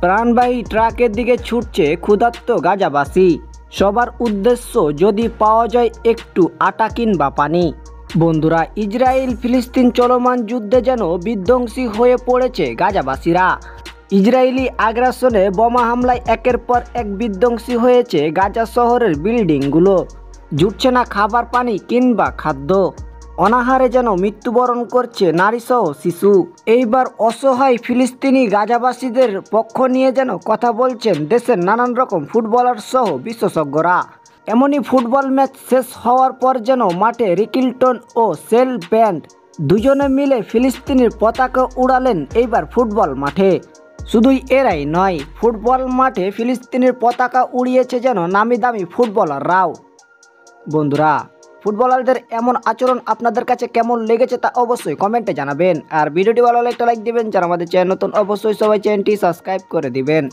প্রাণবাহী ট্রাকের দিকে ছুটছে ক্ষুধার্ত গাজাবাসী। সবার উদ্দেশ্য যদি পাওয়া যায় একটু আটা কিংবা পানি। বন্ধুরা, ইসরায়েল ফিলিস্তিন চলমান যুদ্ধে যেন বিধ্বংসী হয়ে পড়েছে গাজাবাসীরা। ইসরায়েলি আগ্রাসনে বোমা হামলায় একের পর এক বিধ্বংসী হয়েছে গাজা শহরের বিল্ডিংগুলো। জুটছে না খাবার, পানি কিংবা খাদ্য। অনাহারে যেন মৃত্যুবরণ করছে নারীসহ শিশু। এইবার অসহায় ফিলিস্তিনি গাজাবাসীদের পক্ষ নিয়ে যেন কথা বলছেন দেশের নানান রকম ফুটবলার সহ বিশেষজ্ঞরা। এমনই ফুটবল ম্যাচ শেষ হওয়ার পর যেন মাঠে রিকিলটন ও সেল ব্যান্ড দুজনে মিলে ফিলিস্তিনের পতাকা উড়ালেন এইবার ফুটবল মাঠে। শুধুই এরাই নয়, ফুটবল মাঠে ফিলিস্তিনের পতাকা উড়িয়েছে যেন নামি দামি ফুটবলাররাও। বন্ধুরা, ফুটবলারদের এমন আচরণ আপনাদের কাছে কেমন লেগেছে তা অবশ্যই কমেন্টে জানাবেন। আর ভিডিওটি ভালো লাগলে একটা লাইক দিবেন। যারা আমাদের চ্যানেল নতুন অবশ্যই সবাই চ্যানেলটি সাবস্ক্রাইব করে দিবেন।